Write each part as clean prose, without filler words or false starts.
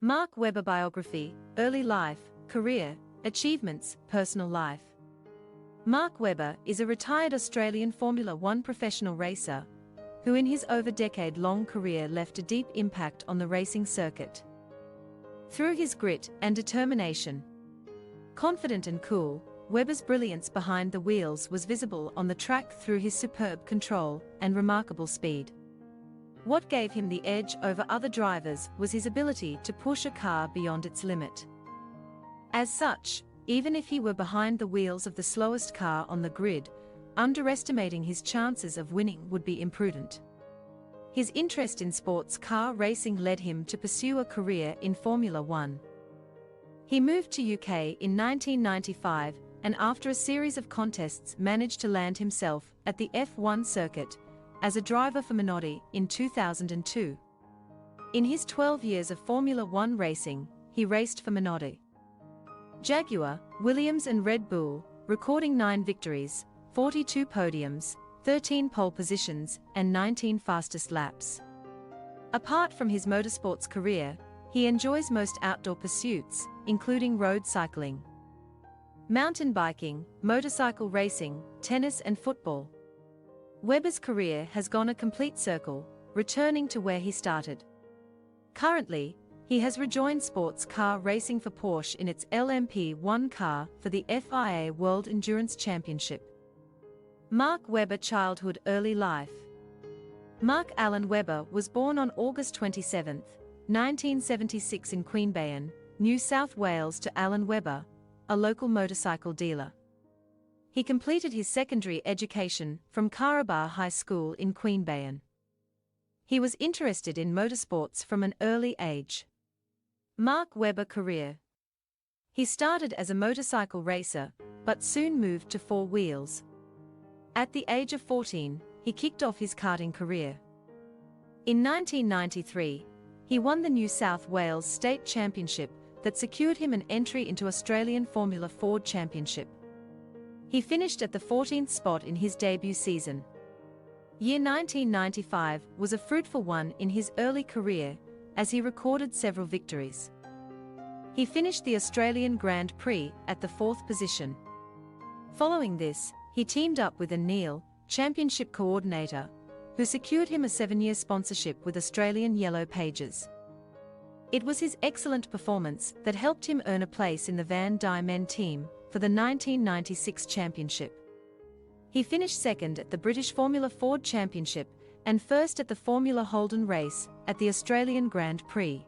Mark Webber Biography, Early Life, Career, Achievements, Personal Life. Mark Webber is a retired Australian Formula One professional racer, who in his over-decade-long career left a deep impact on the racing circuit. Through his grit and determination, confident and cool, Webber's brilliance behind the wheels was visible on the track through his superb control and remarkable speed. What gave him the edge over other drivers was his ability to push a car beyond its limit. As such, even if he were behind the wheels of the slowest car on the grid, underestimating his chances of winning would be imprudent. His interest in sports car racing led him to pursue a career in Formula One. He moved to UK in 1995 and after a series of contests managed to land himself at the F1 circuit as a driver for Minardi in 2002. In his 12 years of Formula One racing, he raced for Minardi, Jaguar, Williams and Red Bull, recording 9 victories, 42 podiums, 13 pole positions and 19 fastest laps. Apart from his motorsports career, he enjoys most outdoor pursuits, including road cycling, mountain biking, motorcycle racing, tennis and football. Webber's career has gone a complete circle, returning to where he started. Currently, he has rejoined sports car racing for Porsche in its LMP1 car for the FIA World Endurance Championship. Mark Webber Childhood Early Life. Mark Allen Webber was born on August 27, 1976 in Queanbeyan, New South Wales to Alan Webber, a local motorcycle dealer. He completed his secondary education from Carabar High School in Queanbeyan. He was interested in motorsports from an early age. Mark Webber career. He started as a motorcycle racer, but soon moved to four wheels. At the age of 14, he kicked off his karting career. In 1993, he won the New South Wales State Championship that secured him an entry into Australian Formula Ford Championship. He finished at the 14th spot in his debut season. Year 1995 was a fruitful one in his early career, as he recorded several victories. He finished the Australian Grand Prix at the 4th position. Following this, he teamed up with Neil, championship coordinator, who secured him a 7-year sponsorship with Australian Yellow Pages. It was his excellent performance that helped him earn a place in the Van Diemen team for the 1996 championship. He finished second at the British Formula Ford Championship and first at the Formula Holden race at the Australian Grand Prix,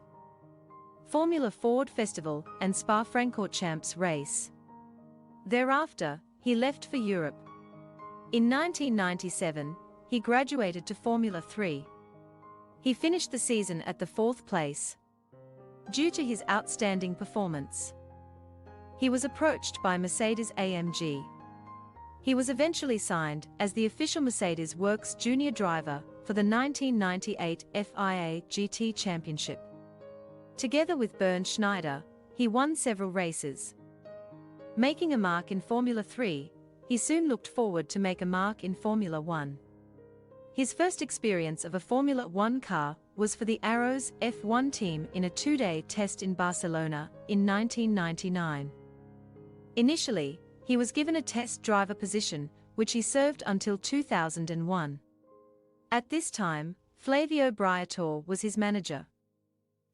Formula Ford Festival and Spa-Francorchamps race. Thereafter, he left for Europe. In 1997, he graduated to Formula 3. He finished the season at the 4th place. Due to his outstanding performance, he was approached by Mercedes-AMG. He was eventually signed as the official Mercedes Works junior driver for the 1998 FIA GT Championship. Together with Bernd Schneider, he won several races. Making a mark in Formula 3, he soon looked forward to make a mark in Formula 1. His first experience of a Formula 1 car was for the Arrows F1 team in a 2-day test in Barcelona in 1999. Initially, he was given a test driver position, which he served until 2001. At this time, Flavio Briatore was his manager.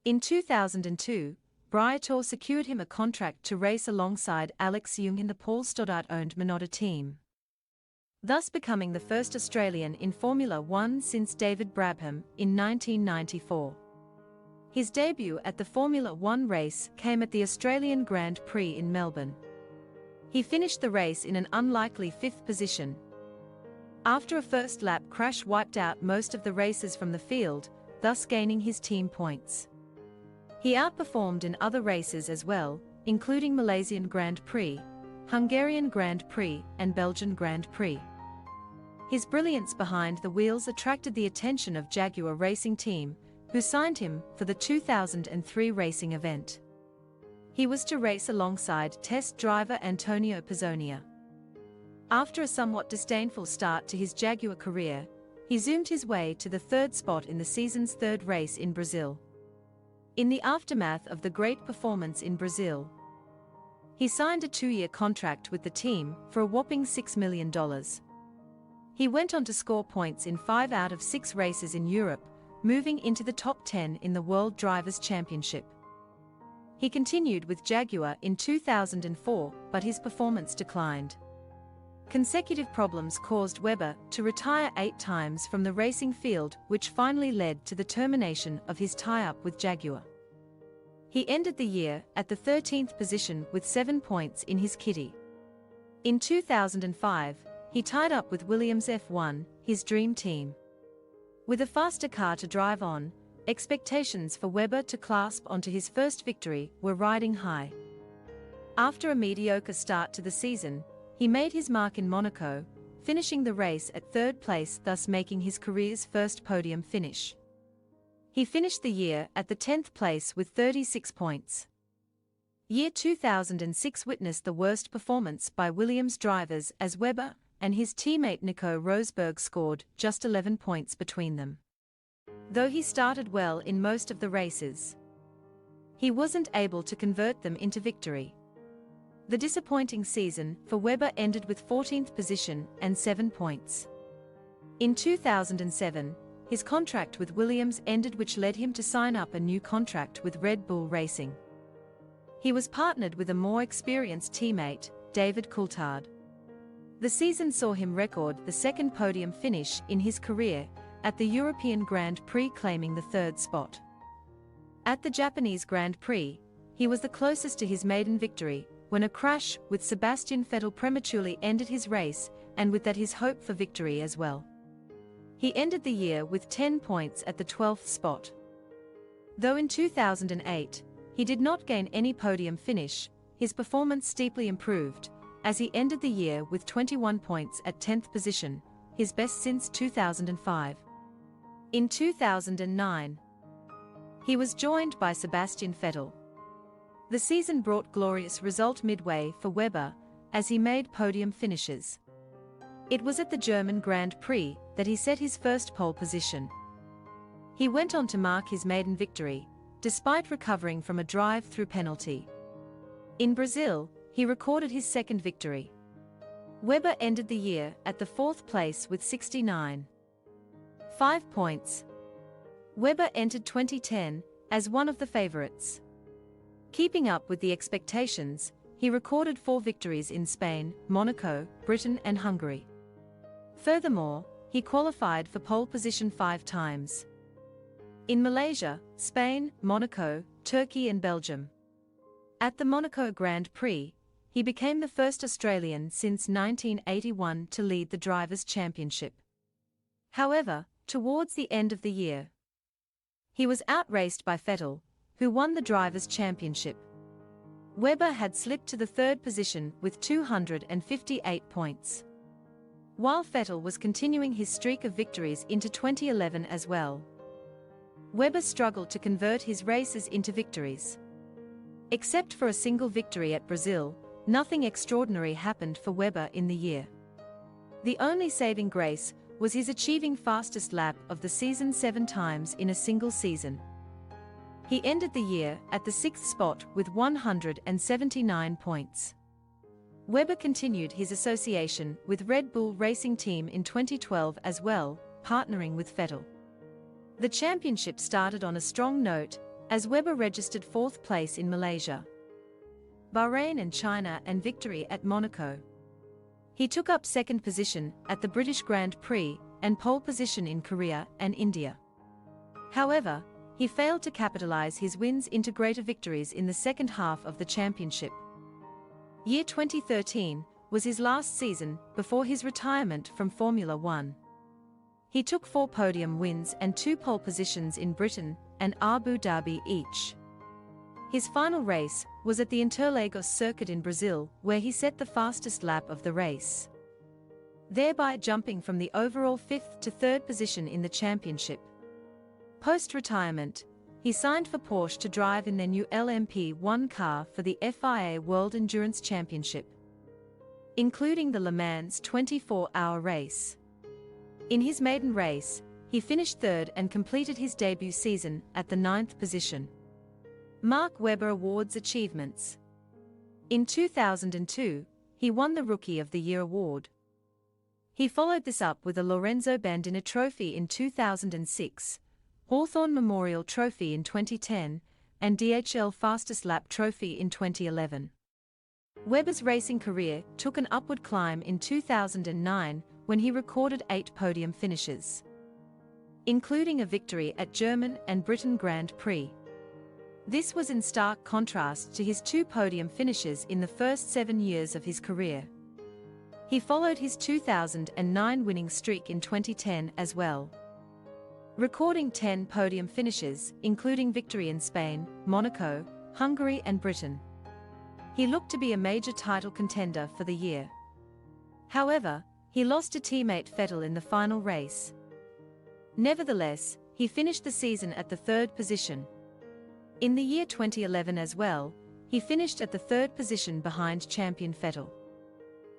In 2002, Briatore secured him a contract to race alongside Alex Yoong in the Paul Stoddart-owned Minardi team, thus becoming the first Australian in Formula One since David Brabham in 1994. His debut at the Formula One race came at the Australian Grand Prix in Melbourne. He finished the race in an unlikely 5th position. After a first lap crash wiped out most of the racers from the field, thus gaining his team points. He outperformed in other races as well, including Malaysian Grand Prix, Hungarian Grand Prix and Belgian Grand Prix. His brilliance behind the wheels attracted the attention of Jaguar racing team, who signed him for the 2003 racing event. He was to race alongside test driver Antonio Pizzonia. After a somewhat disdainful start to his Jaguar career, he zoomed his way to the 3rd spot in the season's 3rd race in Brazil. In the aftermath of the great performance in Brazil, he signed a 2-year contract with the team for a whopping $6 million. He went on to score points in 5 out of 6 races in Europe, moving into the top 10 in the World Drivers' Championship. He continued with Jaguar in 2004, but his performance declined. Consecutive problems caused Webber to retire 8 times from the racing field, which finally led to the termination of his tie-up with Jaguar. He ended the year at the 13th position with 7 points in his kitty. In 2005, he tied up with Williams F1, his dream team. With a faster car to drive on, expectations for Webber to clasp onto his first victory were riding high. After a mediocre start to the season, he made his mark in Monaco, finishing the race at 3rd place, thus making his career's first podium finish. He finished the year at the 10th place with 36 points. Year 2006 witnessed the worst performance by Williams drivers, as Webber and his teammate Nico Rosberg scored just 11 points between them. Though he started well in most of the races, he wasn't able to convert them into victory. The disappointing season for Webber ended with 14th position and 7 points. In 2007, his contract with Williams ended, which led him to sign up a new contract with Red Bull Racing. He was partnered with a more experienced teammate, David Coulthard. The season saw him record the 2nd podium finish in his career at the European Grand Prix, claiming the 3rd spot. At the Japanese Grand Prix, he was the closest to his maiden victory, when a crash with Sebastian Vettel prematurely ended his race, and with that his hope for victory as well. He ended the year with 10 points at the 12th spot. Though in 2008, he did not gain any podium finish, his performance steeply improved, as he ended the year with 21 points at 10th position, his best since 2005. In 2009, he was joined by Sebastian Vettel. The season brought glorious result midway for Webber, as he made podium finishes. It was at the German Grand Prix that he set his first pole position. He went on to mark his maiden victory, despite recovering from a drive-through penalty. In Brazil, he recorded his 2nd victory. Webber ended the year at the 4th place with 69.5 points. Webber entered 2010 as one of the favorites. Keeping up with the expectations, he recorded 4 victories in Spain, Monaco, Britain and Hungary. Furthermore, he qualified for pole position 5 times. In Malaysia, Spain, Monaco, Turkey and Belgium. At the Monaco Grand Prix, he became the first Australian since 1981 to lead the Drivers' Championship. However, towards the end of the year, he was outraced by Vettel, who won the Drivers' Championship. Webber had slipped to the 3rd position with 258 points. While Vettel was continuing his streak of victories into 2011 as well, Webber struggled to convert his races into victories. Except for a single victory at Brazil, nothing extraordinary happened for Webber in the year. The only saving grace was his achieving fastest lap of the season 7 times in a single season. He ended the year at the 6th spot with 179 points. Webber continued his association with Red Bull Racing Team in 2012 as well, partnering with Vettel. The championship started on a strong note, as Webber registered 4th place in Malaysia, Bahrain and China and victory at Monaco. He took up 2nd position at the British Grand Prix and pole position in Korea and India. However, he failed to capitalize his wins into greater victories in the second half of the championship. Year 2013 was his last season before his retirement from Formula One. He took 4 podium wins and 2 pole positions in Britain and Abu Dhabi each. His final race was at the Interlagos circuit in Brazil, where he set the fastest lap of the race, thereby jumping from the overall 5th to 3rd position in the championship. Post-retirement, he signed for Porsche to drive in their new LMP1 car for the FIA World Endurance Championship, including the Le Mans 24-hour race. In his maiden race, he finished 3rd and completed his debut season at the 9th position. Mark Webber Awards Achievements. In 2002, he won the Rookie of the Year award. He followed this up with a Lorenzo Bandina Trophy in 2006, Hawthorne Memorial Trophy in 2010, and DHL Fastest Lap Trophy in 2011. Webber's racing career took an upward climb in 2009 when he recorded 8 podium finishes, including a victory at German and Britain Grand Prix. This was in stark contrast to his 2 podium finishes in the first 7 years of his career. He followed his 2009 winning streak in 2010 as well, recording 10 podium finishes, including victory in Spain, Monaco, Hungary and Britain. He looked to be a major title contender for the year. However, he lost to teammate Vettel in the final race. Nevertheless, he finished the season at the 3rd position. In the year 2011 as well, he finished at the 3rd position behind champion Vettel.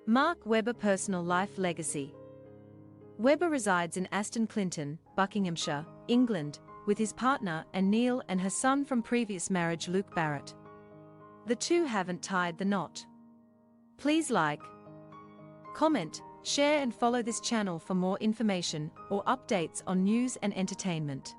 Mark Webber Personal Life Legacy. Webber resides in Aston Clinton, Buckinghamshire, England, with his partner Anne Neil and her son from previous marriage Luke Barrett. The two haven't tied the knot. Please like, comment, share and follow this channel for more information or updates on news and entertainment.